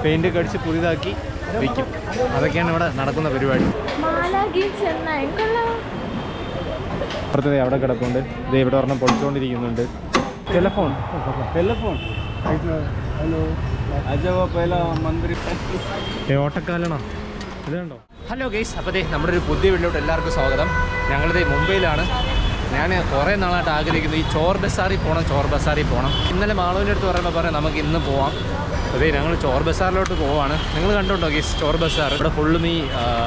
Paint ഒക്കെ അടിച്ച് പുതിയതാക്കി വിൽക്കും. അതൊക്കെയാണ് ഇവിടെ നടക്കുന്ന പരിപാടി. അപ്പുറത്തെ അവിടെ കിടപ്പുണ്ട്. ഇത് ഇവിടെ ഒരെണ്ണം പൊളിച്ചുകൊണ്ടിരിക്കുന്നുണ്ട്. ടെലഫോൺ ഓട്ടക്കാലണോ ഇത് കണ്ടോ? ഹലോ ഗൈസ്, അപ്പോൾ നമ്മുടെ ഒരു പുതിയ വീട്ടിലോട്ട് എല്ലാവർക്കും സ്വാഗതം. ഞങ്ങളിത് മുംബൈയിലാണ്. ഞാൻ കുറേ നാളായിട്ട് ആഗ്രഹിക്കുന്നു ഈ ചോർ ബസാറിൽ പോകണം. ഇന്നലെ മാളുവിൻ്റെ അടുത്ത് പറയുമ്പോൾ പറയാം നമുക്ക് ഇന്ന് പോവാം. അതെ, ഞങ്ങൾ ചോർ ബസാറിലോട്ട് പോവാണ്. നിങ്ങൾ കണ്ടുണ്ടോ ഗൈസ് ചോർ ബസാർ? ഇവിടെ ഫുള്ളും ഈ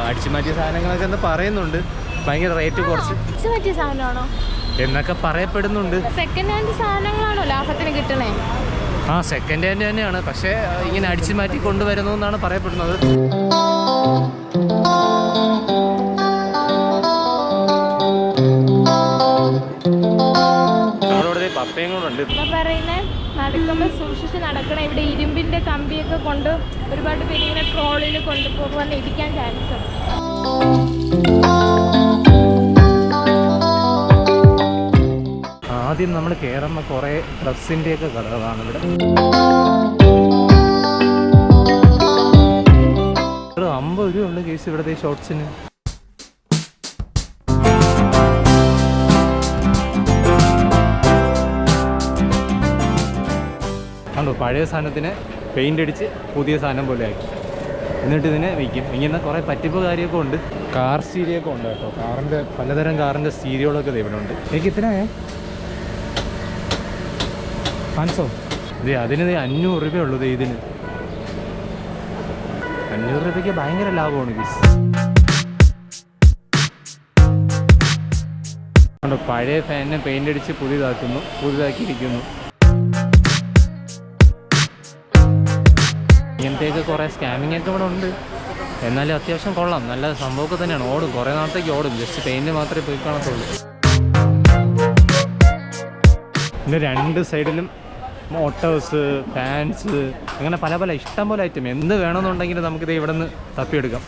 അടിച്ചുമാറ്റിയ സാധനങ്ങളൊക്കെ എന്ന് പറയുന്നുണ്ട്. ഭയങ്കര റേറ്റ് കുറച്ച് എന്നൊക്കെ പറയപ്പെടുന്നുണ്ട്. സെക്കൻഡ് ഹാൻഡ് സാധനങ്ങളാണോ ലാഭത്തിന് കിട്ടണേ? ആ, സെക്കൻഡ് ഹാൻഡ് തന്നെയാണ്. പക്ഷേ ഇങ്ങനെ അടിച്ചു മാറ്റി കൊണ്ടുവരുന്നു എന്നാണ് പറയപ്പെടുന്നത്. നമ്മളോട് പപ്പയും കൂടെ ഉണ്ട്. നടക്കുമ്പോൾ സൂക്ഷിച്ച് നടക്കണം. ഇവിടെ ഇരുമ്പിന്റെ കമ്പിയൊക്കെ കൊണ്ട് ഒരുപാട് പേര് ഇങ്ങനെ ട്രോളിൽ കൊണ്ടുപോകുവാൻ ഇരിക്കാൻ ചാൻസ് ഉണ്ട്. ആദ്യം നമ്മൾ കയറുമ്പോൾ കുറേ ഡ്രസ്സിൻ്റെയൊക്കെ കടകളാണ് ഇവിടെ. 50 രൂപയുള്ളൂ കേസ് ഇവിടുത്തെ ഷോർട്സിന്. കണ്ടോ, പഴയ സാധനത്തിന് പെയിൻ്റ് അടിച്ച് പുതിയ സാധനം പോലെ ആക്കി, എന്നിട്ട് ഇതിനെ വിൽക്കും. ഇങ്ങനെ കുറേ പറ്റിപ്പ് കാര്യമൊക്കെ ഉണ്ട്. കാർ സ്റ്റീരിയോ ഒക്കെ ഉണ്ട് കേട്ടോ. പലതരം കാറിൻ്റെ സ്റ്റീരിയോകളൊക്കെ ഇവിടെ ഉണ്ട്. എനിക്ക് ഇത്രയേ 500. ഇതേ അതിന് 500 രൂപയുള്ളൂ. ഇതിന് 500 രൂപയ്ക്ക് ഭയങ്കര ലാഭമാണ് ഗീസ്. കണ്ടോ, പഴയ ഫാനിനെ പെയിൻ്റ് അടിച്ച് പുതിയതാക്കിയിരിക്കുന്നു. ഇങ്ങനത്തെയൊക്കെ കുറേ സ്കാമിങ് ഒക്കെ ഇവിടെ ഉണ്ട്. എന്നാലും അത്യാവശ്യം കൊള്ളാം, നല്ല സംഭവമൊക്കെ തന്നെയാണ്. ഓടും, കുറേ നാളത്തേക്ക് ഓടും. ജസ്റ്റ് പെയിൻറ്റ് മാത്രമേ പോയി കാണത്തുള്ളൂ. പിന്നെ രണ്ട് സൈഡിലും മോട്ടോഴ്സ്, ഫാൻസ്, അങ്ങനെ പല ഇഷ്ടം പോലെ ഐറ്റം എന്ത് വേണമെന്നുണ്ടെങ്കിൽ നമുക്കിത് ഇവിടെ നിന്ന് തപ്പിയെടുക്കാം.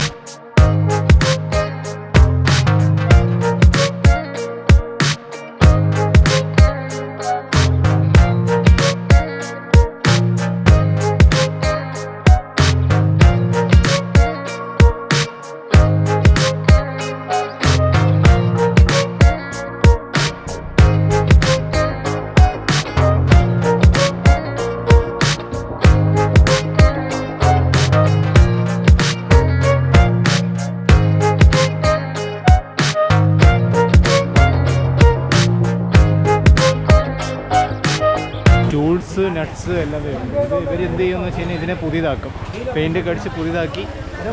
ടൂൾസ്, നട്ട്സ് എല്ലാം വരുന്നുണ്ട്. ഇവർ എന്ത് ചെയ്യുമെന്ന് വെച്ച് കഴിഞ്ഞാൽ ഇതിനെ പുതിയതാക്കും, പെയിൻ്റ് ഒക്കെ അടിച്ച് പുതിയതാക്കി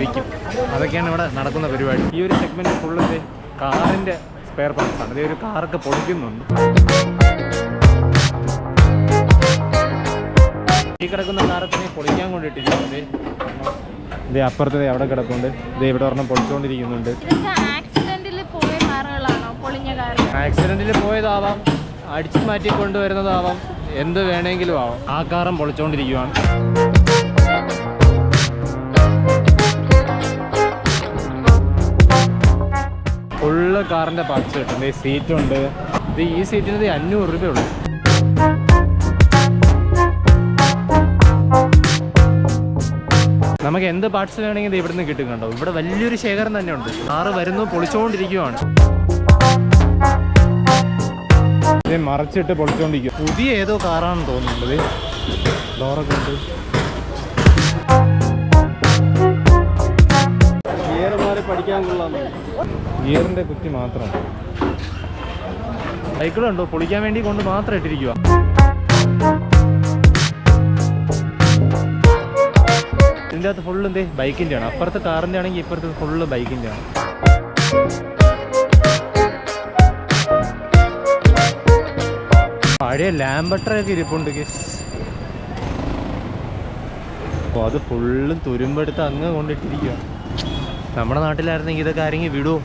വിൽക്കും. അതൊക്കെയാണ് ഇവിടെ നടക്കുന്ന പരിപാടി. ഈ ഒരു സെഗ്മെൻറ്റ് ഫുള്ള് കാറിൻ്റെ സ്പെയർ പാർട്സാണ്. ഇതേ ഒരു കാറൊക്കെ പൊളിക്കുന്നുണ്ട്. ഈ കിടക്കുന്ന കാറൊക്കെ പൊളിക്കാൻ കൊണ്ടിട്ടിരിക്കുന്നത്. ഇതേ അപ്പുറത്തെ അവിടെ കിടപ്പുണ്ട്. ഇതേ ഇവിടെ ഒരെണ്ണം പൊളിച്ചുകൊണ്ടിരിക്കുന്നുണ്ട്. ആക്സിഡൻറ്റിൽ പോയതാവാം, അടിച്ചു മാറ്റി കൊണ്ടുവരുന്നതാവാം, എന്ത് വേണമെങ്കിലും ആവാം. ആ കാറും പൊളിച്ചുകൊണ്ടിരിക്കുകയാണ്. ഫുള്ള് കാറിൻ്റെ പാർട്സ് കിട്ടും. ഈ സീറ്റുണ്ട്. ഈ സീറ്റിന് 500 രൂപയുള്ളൂ. നമുക്ക് എന്ത് പാർട്സ് വേണമെങ്കിൽ ഇവിടെ നിന്ന് കിട്ടും. കണ്ടോ, ഇവിടെ വലിയൊരു ശേഖരം തന്നെ ഉണ്ട്. കാറ് വരുന്നു, പൊളിച്ചുകൊണ്ടിരിക്കുകയാണ്. മറച്ചിട്ട് പൊളിച്ചുകൊണ്ടിരിക്കും. പുതിയ ഏതോ കാറാണെന്ന് തോന്നുന്നുണ്ട്. ഡോറൊക്കെ ഉണ്ട്. ഗിയറിന്റെ കുറ്റി മാത്രം. സൈക്കിളുണ്ടോ, പൊളിക്കാൻ വേണ്ടി കൊണ്ട് മാത്രം ഇട്ടിരിക്കുക. ഇതിൻ്റെ അകത്ത് ഫുള്ള് എന്തേ ബൈക്കിൻ്റെ ആണ്. അപ്പുറത്തെ കാറിൻ്റെ ആണെങ്കിൽ ഇപ്പുറത്ത് ഫുള്ള് ബൈക്കിൻ്റെ ആണ്. പഴയ ലാംബട്ടറൊക്കെ ഇരിപ്പുണ്ട് ഗെസ്. അപ്പോൾ അത് ഫുള്ളും തുരുമ്പെടുത്ത് അങ്ങ് കൊണ്ടിട്ടിരിക്കുക. നമ്മുടെ നാട്ടിലായിരുന്നെങ്കിൽ ഇതൊക്കെ ആരെങ്കിലും വിടുമോ?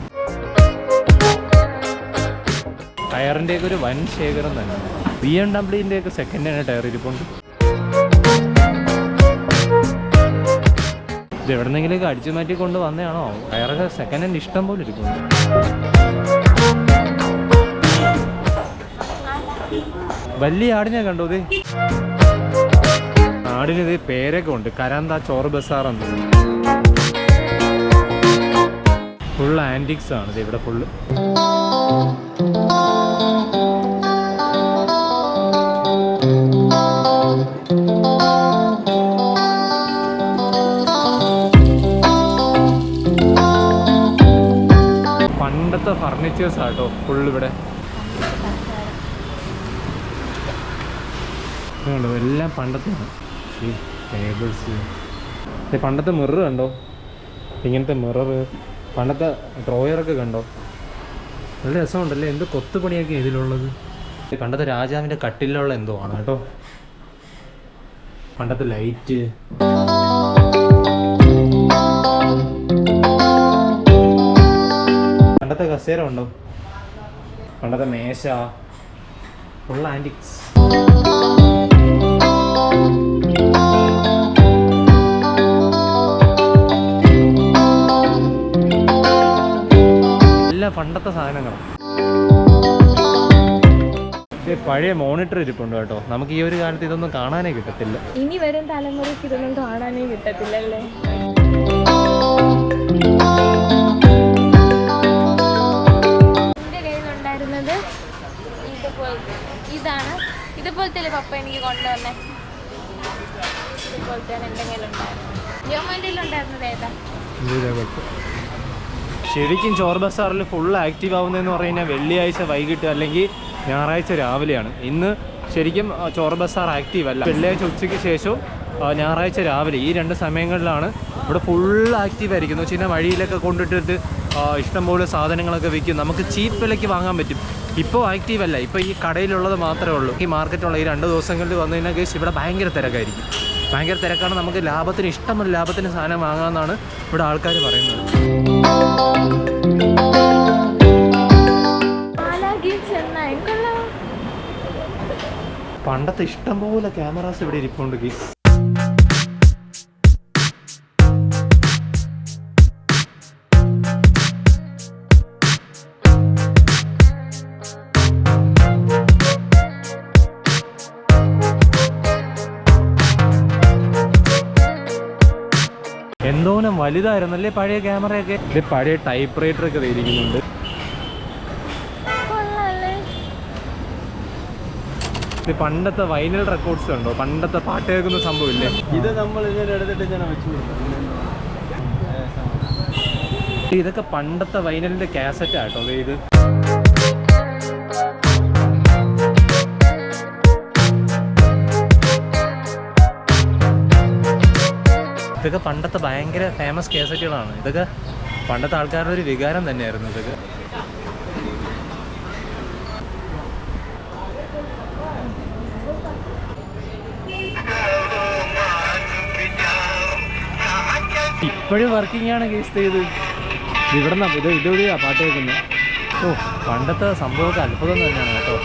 ടയറിൻ്റെയൊക്കെ ഒരു വൻ ശേഖരം തന്നെ. BMW-ൻ്റെയൊക്കെ സെക്കൻഡ് ഹാൻഡ് ടയർ ഇരിപ്പുണ്ട്. ഇത് എവിടെന്നെങ്കിലൊക്കെ അടിച്ചു മാറ്റി കൊണ്ട് വന്നതാണോ? ടയറൊക്കെ സെക്കൻഡ് ഹാൻഡ് ഇഷ്ടം പോലെ ഇരിപ്പുണ്ട്. വലിയ ആടിനെ കണ്ടോ? ഇത് നാടിന് ഇത് പേരൊക്കെ ഉണ്ട്, കരാന്ത ചോർ ബസാർ എന്ന്. ഫുൾ ആൻറ്റിക്സ് ആണ് ഇത് ഇവിടെ ഫുള്ള്. പണ്ടത്തെ ഫർണിച്ചേഴ്സ് ആട്ടോ ഫുള്ള് ഇവിടെ. കണ്ടോ എല്ലാം പണ്ടത്തെയാണ്. ഈ ടേബിൾസ്, പണ്ടത്തെ മിറർ കണ്ടോ, ഇങ്ങനത്തെ മിറർ, പണ്ടത്തെ ഡ്രോയറൊക്കെ കണ്ടോ, നല്ല രസമുണ്ടല്ലേ. എന്ത് കൊത്തുപണിയൊക്കെ ഇതിലുള്ളത്. പണ്ടത്തെ രാജാവിൻ്റെ കട്ടിലുള്ള എന്തോ ആണ് കേട്ടോ. പണ്ടത്തെ ലൈറ്റ്, പണ്ടത്തെ കസേര ഉണ്ടോ, പണ്ടത്തെ മേശ, ഫുൾ ആൻറ്റിക്സ്. എല്ലാം പണ്ടത്തെ സാധനങ്ങളാണ്. പഴയ മോണിറ്റർ ഇരിപ്പുണ്ട് കേട്ടോ. നമുക്ക് ഈ ഒരു കാലത്ത് ഇതൊന്നും കാണാനേ കിട്ടത്തില്ല. ഇനി വരും തലമുറയ്ക്ക് ഇതൊന്നും കാണാനേ കിട്ടത്തില്ലല്ലേ. എൻ്റെ കയ്യിലുണ്ടായിരുന്നത് ഇതാണ്. ഇതുപോലത്തെ പപ്പ എനിക്ക് കൊണ്ടുവന്നേ. ഇതുപോലത്തെയാണ് എൻ്റെ കയ്യിലുണ്ടായിരുന്നത്. യോമൻ്റെ ഉണ്ടായിരുന്നത് ഏതാ? ശരിക്കും ചോർ ബസാറിൽ ഫുൾ ആക്റ്റീവ് ആവുന്നതെന്ന് പറഞ്ഞു കഴിഞ്ഞാൽ വെള്ളിയാഴ്ച വൈകിട്ട് അല്ലെങ്കിൽ ഞായറാഴ്ച രാവിലെയാണ്. ഇന്ന് ശരിക്കും ചോർ ബസാർ ആക്റ്റീവ് അല്ല. വെള്ളിയാഴ്ച ഉച്ചയ്ക്ക് ശേഷവും ഞായറാഴ്ച രാവിലെ, ഈ 2 സമയങ്ങളിലാണ് ഇവിടെ ഫുൾ ആക്റ്റീവ് ആയിരിക്കുന്നത്. വെച്ച് കഴിഞ്ഞാൽ വഴിയിലൊക്കെ കൊണ്ടിട്ടിട്ട് ഇഷ്ടംപോലെ സാധനങ്ങളൊക്കെ വിൽക്കും. നമുക്ക് ചീപ്പ് വിലയ്ക്ക് വാങ്ങാൻ പറ്റും. ഇപ്പോൾ ആക്റ്റീവ് അല്ല, ഇപ്പോൾ ഈ കടയിലുള്ളത് മാത്രമേ ഉള്ളൂ. ഈ മാർക്കറ്റുള്ള ഈ 2 ദിവസങ്ങളിൽ വന്നു കഴിഞ്ഞാൽ കേസ് ഇവിടെ ഭയങ്കര തിരക്കായിരിക്കും. ഭയങ്കര തിരക്കാണ്. നമുക്ക് ലാഭത്തിന്, ഇഷ്ടമുള്ള ലാഭത്തിന് സാധനം വാങ്ങാമെന്നാണ് ഇവിടെ ആൾക്കാർ പറയുന്നത്. പണ്ടത്തെ ഇഷ്ടംപോലെ ക്യാമറാസ് ഇവിടെ ഇരിപ്പുണ്ട് ഗീസ്. എന്തോരം വലുതായിരുന്നല്ലേ പഴയ ക്യാമറയൊക്കെ. ഇത് പഴയ ടൈപ്പ് റൈറ്റർ ഒക്കെ ഇരിക്കുന്നുണ്ട്. പണ്ടത്തെ വൈനൽ റെക്കോർഡ്സ് ഉണ്ടോ, പണ്ടത്തെ പാട്ട് കേൾക്കുന്ന സംഭവം ഇല്ലേ, ഇത് നമ്മൾ ഇങ്ങനെ എടുത്തിട്ട് ഞാൻ വെച്ചു കൊടുക്കും. ഇതൊക്കെ പണ്ടത്തെ വൈനലിന്റെ കാസറ്റ് ആട്ടോ. ഇത് ഇതൊക്കെ പണ്ടത്തെ ഭയങ്കര ഫേമസ് കാസറ്റുകളാണ്. ഇതൊക്കെ പണ്ടത്തെ ആൾക്കാരുടെ ഒരു വികാരം തന്നെയായിരുന്നു ഇതൊക്കെ. ഇപ്പോഴും വർക്കിംഗ് ആണ് കേസ് ചെയ്ത്. ഇവിടെ നിന്ന് ഇതുവഴിയാ പാട്ട് കേൾക്കുന്നത്. ഓ, പണ്ടത്തെ സംഭവമൊക്കെ അത്ഭുതം തന്നെയാണ് കേട്ടോ.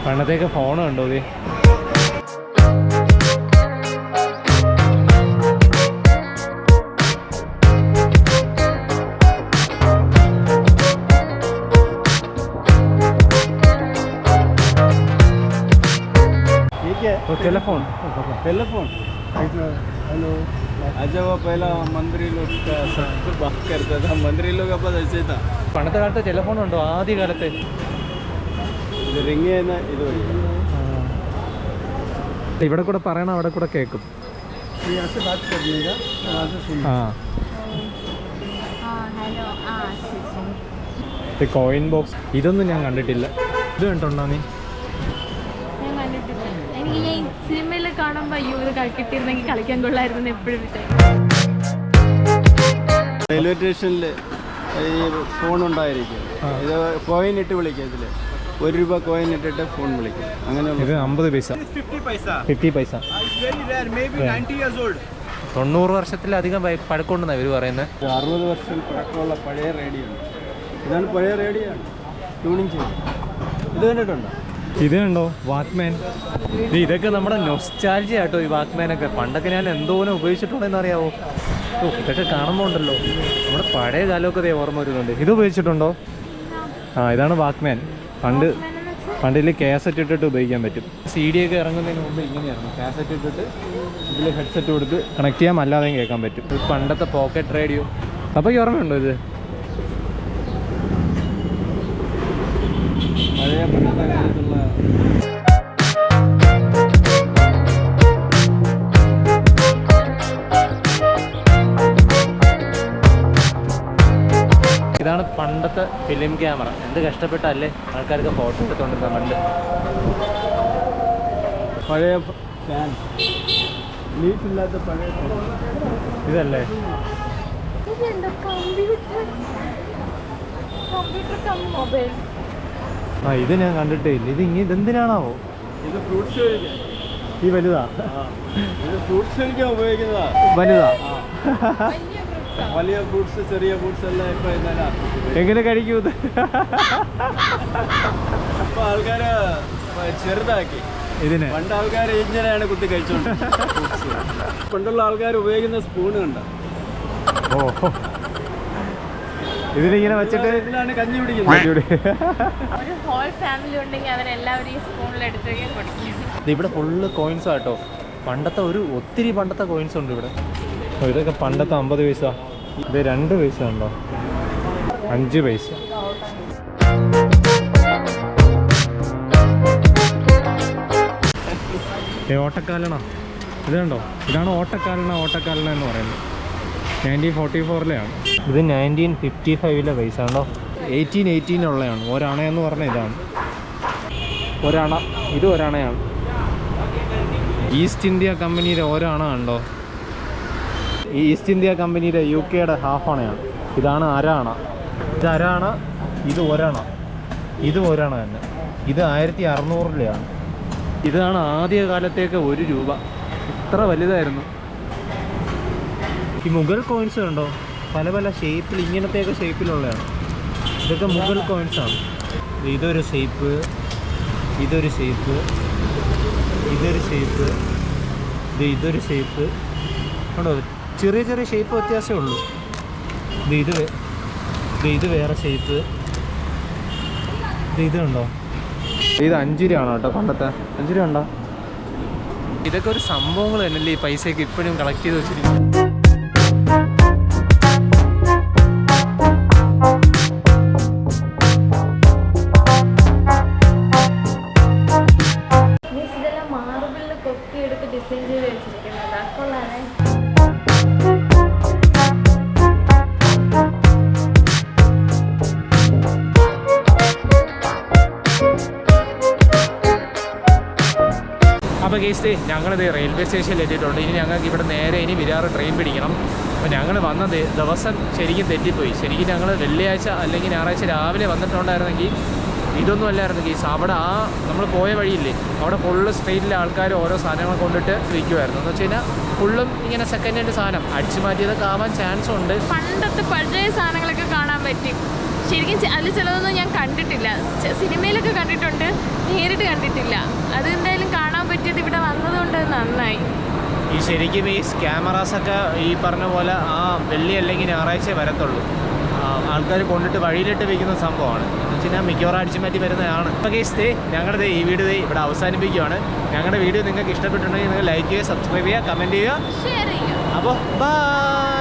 പണ്ടത്തേക്ക് ഫോൺ കണ്ടോ ഇത്. टेलीफोन टेलीफोन हेलो अच्छा वो पहला मंत्री लोग का सबसे बात करता था. मंत्री लोग का पास ऐसे था. പണ്ടത്തെ കാലത്തെ ടെലിഫോൺ ഉണ്ടോ? ആദ്യ കാലത്തെ ഇത് റിങ് ചെയ്യുന്ന ഇത് ഇവിടെ കൂടെ പറയണം, അവിടെ കൂടെ കേൾക്കും. കോയിൻ ബോക്സ് ഇതൊന്നും ഞാൻ കണ്ടിട്ടില്ല. ഇത് കണ്ടോണ്ടാ നീ? എനിക്ക് ഈ സിനിമയിൽ കാണുമ്പോൾ അയ്യോ ഇത് കിട്ടിയിരുന്നെങ്കിൽ കളിക്കാൻ കൊള്ളായിരുന്നു എപ്പോഴും വിചാരിക്കും. റെയിൽവേ സ്റ്റേഷനിൽ ഈ ഫോൺ ഉണ്ടായിരിക്കും. ഇത് കോയിൻ ഇട്ട് വിളിക്കുക. ഇതിൽ 1 രൂപ കോയിൻ ഇട്ടിട്ട് ഫോൺ വിളിക്കും. അങ്ങനെ ഇത് 50 പൈസ, 50 പൈസ. 90 വർഷത്തിലധികം പഴക്കമുണ്ടെന്നാണ് ഇവർ പറയുന്നത്. 60 വർഷം പഴക്കമുള്ള പഴയ റേഡിയോ ഉണ്ട്. ഇതാണ് പഴയ റേഡിയോ ആണ്, ട്യൂണിങ് ചെയ്ത്. ഇത് കണ്ടിട്ടുണ്ടോ? ഇത് കണ്ടോ വാക്ക്മാൻ. ഇതൊക്കെ നമ്മുടെ നൊസ്റ്റാൾജിയ ആട്ടോ ഈ വാക്ക്മാനൊക്കെ. പണ്ടൊക്കെ ഞാൻ എന്തോരം ഉപയോഗിച്ചിട്ടുണ്ടെന്ന് അറിയാവോ? ഓ, ഇതൊക്കെ കാണുമ്പോൾ ഉണ്ടല്ലോ നമ്മുടെ പഴയ കാലമൊക്കെ ഓർമ്മ വരുന്നുണ്ട്. ഇത് ഉപയോഗിച്ചിട്ടുണ്ടോ? ആ, ഇതാണ് വാക്ക്മാൻ. പണ്ട് പണ്ടിൽ കാസറ്റ് ഇട്ടിട്ട് ഉപയോഗിക്കാൻ പറ്റും. CD ഒക്കെ ഇറങ്ങുന്നതിന് മുമ്പ് ഇങ്ങനെയായിരുന്നു, കാസറ്റ് ഇട്ടിട്ട് ഇതിൽ ഹെഡ്സെറ്റ് കൊടുത്ത് കണക്ട് ചെയ്യാൻ, അല്ലാതെയും കേൾക്കാൻ പറ്റും. ഇത് പണ്ടത്തെ പോക്കറ്റ് റേഡിയോ. അപ്പോൾ ഈ ഓർമ്മയുണ്ടോ ഇത്? പഴയ പണ്ടത്തെ കാലത്തുള്ള ഇതാണ് പണ്ടത്തെ ഫിലിം ക്യാമറ. എന്ത് കഷ്ടപ്പെട്ടല്ലേ ആൾക്കാർക്ക് ഫോട്ടോ എടുത്തോണ്ടിരുന്ന പണ്ട്. പഴയ ഫാൻ, ലീഫില്ലാത്ത പഴയ ഫാൻ. ഇതല്ലേ മൊബൈൽ? ആ, ഇത് ഞാൻ കണ്ടിട്ടേ ഇല്ല. ഇതെന്തിനാണാവോ? ഇത് ഫ്രൂട്ട്സ് കഴിക്കാൻ. ഈ വലുതാ? ഇത് ഫ്രൂട്ട്സ് കഴിക്കാൻ ഉപയോഗിക്കുന്നതാ. വലുതാ? വലിയ ഫ്രൂട്ട്സ്, ചെറിയ ഫ്രൂട്ട്സ് എല്ലാം ഇപ്പൊ എങ്ങനെ കഴിക്കൂ ഇത്? ഇപ്പൊ ആൾക്കാര് ചെറുതാക്കി. ഇതിന് പണ്ട് ആൾക്കാർ ഇങ്ങനെയാണ് കുത്തി കഴിച്ചോണ്ട്. പണ്ടുള്ള ആൾക്കാർ ഉപയോഗിക്കുന്ന സ്പൂണ് കണ്ട. ഓ, ഇതിലിങ്ങനെ വെച്ചിട്ട് ഇതിലാണ് കഞ്ഞി പിടിക്കുന്നത്. ഒരു ഹോൾ ഫാമിലി ഉണ്ടെങ്കിൽ അവരെല്ലാവരും ഈ സ്പൂണിൽ എടുത്തേക്ക് കുടിക്കും. ഇവിടെ ഫുള്ള് കോയിൻസ് ആട്ടോ. പണ്ടത്തെ ഒത്തിരി പണ്ടത്തെ കോയിൻസ് ഉണ്ട് ഇവിടെ. ഇതൊക്കെ പണ്ടത്തെ 50 പൈസ. ഇത് 2 പൈസ ഉണ്ടോ? 5 പൈസ. ഓട്ടക്കാലണ ഇത് കണ്ടോ? ഇതാണ് ഓട്ടക്കാലണ എന്ന് പറയുന്നത്. 1944-ലെയാണ് ഇത്. 1955-ലെ പൈസ ഉണ്ടോ? 1818 ഒരണയെന്ന് പറഞ്ഞാൽ ഇതാണ് ഒരണ. ഇത് ഒരണയാണ്. ഈസ്റ്റ് ഇന്ത്യ കമ്പനിയുടെ ഒരണ ഉണ്ടോ? ഈ ഈസ്റ്റ് ഇന്ത്യ കമ്പനിയുടെ UK-യുടെ ഹാഫ് അണയാണ്. ഇതാണ് അരണ. ഇത് അരണ, ഇത് ഒരണ. ഇത് ഒരണ തന്നെ. ഇത് 1600-ലെയാണ്. ഇതാണ് ആദ്യ കാലത്തേക്ക് 1 രൂപ. ഇത്ര വലുതായിരുന്നു. ഈ മുഗൾ കോയിൻസ് കണ്ടോ? പല പല ഷേപ്പിൽ, ഇങ്ങനത്തെയൊക്കെ ഷേപ്പിലുള്ളതാണ്. ഇതൊക്കെ മുഗൾ കോയിൻസാണ്. ഇതൊരു ഷേപ്പ്, ഇതൊരു ഷേപ്പ്, ഇതൊരു ഷേപ്പ്, ഇതൊരു ഷേപ്പ് കണ്ടോ? ചെറിയ ചെറിയ ഷേപ്പ് വ്യത്യാസമേ ഉള്ളൂ. ഇത് വേറെ ഷേപ്പ്. ഇത് കണ്ടോ? ഇത് 5 രൂപയാണ് കേട്ടോ. പണ്ടത്തെ 5 രൂപ ഉണ്ടോ? ഇതൊക്കെ ഒരു സംഭവങ്ങൾ തന്നെയല്ലേ ഈ പൈസയൊക്കെ ഇപ്പോഴും കളക്ട് ചെയ്ത് വെച്ചിരിക്കുന്നത്. ഇതെല്ലാം മാർബിളിൽ കൊത്തിയെടുത്ത് ഡിസൈൻ ചെയ്ത് വെച്ചിരിക്കുന്നത്. കൊള്ളാണേ. അപ്പോൾ കേസ് ഞങ്ങളിത് റെയിൽവേ സ്റ്റേഷനിൽ എത്തിയിട്ടുണ്ട്. ഇനി ഞങ്ങൾക്ക് ഇവിടെ നേരെ വിരാർ ട്രെയിൻ പിടിക്കണം. അപ്പോൾ ഞങ്ങൾ വന്ന ദിവസം ശരിക്കും തെറ്റിപ്പോയി. ശരിക്കും ഞങ്ങൾ വെള്ളിയാഴ്ച അല്ലെങ്കിൽ ഞായറാഴ്ച രാവിലെ വന്നിട്ടുണ്ടായിരുന്നെങ്കിൽ ഇതൊന്നും അല്ലായിരുന്നു കേസ്. അവിടെ നമ്മൾ പോയ വഴിയില്ലേ, അവിടെ ഫുള്ള് സ്ട്രീറ്റിലെ ആൾക്കാർ ഓരോ സാധനങ്ങൾ കൊണ്ടിട്ട് വിൽക്കുമായിരുന്നു. എന്ന് വെച്ച് കഴിഞ്ഞാൽ ഫുള്ളും ഇങ്ങനെ സെക്കൻഡ് ഹാൻഡ് സാധനം അടിച്ചു മാറ്റിയതൊക്കെ ആവാൻ ചാൻസ് ഉണ്ട്. പണ്ടത്തെ പഴയ സാധനങ്ങളൊക്കെ കാണാൻ പറ്റും. ശരിക്കും അതിൽ ചിലതൊന്നും ഞാൻ കണ്ടിട്ടില്ല. സിനിമയിലൊക്കെ കണ്ടിട്ടുണ്ട്, നേരിട്ട് കണ്ടിട്ടില്ല. അതെന്തായാലും കാണാൻ പറ്റിയത് ഇവിടെ വന്നതുകൊണ്ട് നന്നായി. ഈ ശരിക്കും ഈ ക്യാമറാസൊക്കെ ഈ പറഞ്ഞ പോലെ വെള്ളി അല്ലെങ്കിൽ ഞായറാഴ്ച വരത്തുള്ളൂ. ആൾക്കാർ കൊണ്ടിട്ട് വഴിയിലിട്ട് വയ്ക്കുന്ന സംഭവമാണ്. എന്ന് വെച്ച് കഴിഞ്ഞാൽ മിക്കവാറും അടിച്ചു മാറ്റി വരുന്നതാണ്. അപ്പോൾ കേസ് ഞങ്ങളുടെ ഈ വീഡിയോ ഇവിടെ അവസാനിപ്പിക്കുകയാണ്. ഞങ്ങളുടെ വീഡിയോ നിങ്ങൾക്ക് ഇഷ്ടപ്പെട്ടിട്ടുണ്ടെങ്കിൽ നിങ്ങൾ ലൈക്ക് ചെയ്യുക, സബ്സ്ക്രൈബ് ചെയ്യുക, കമൻറ്റ് ചെയ്യുക, ഷെയർ ചെയ്യുക. അപ്പോൾ ബൈ.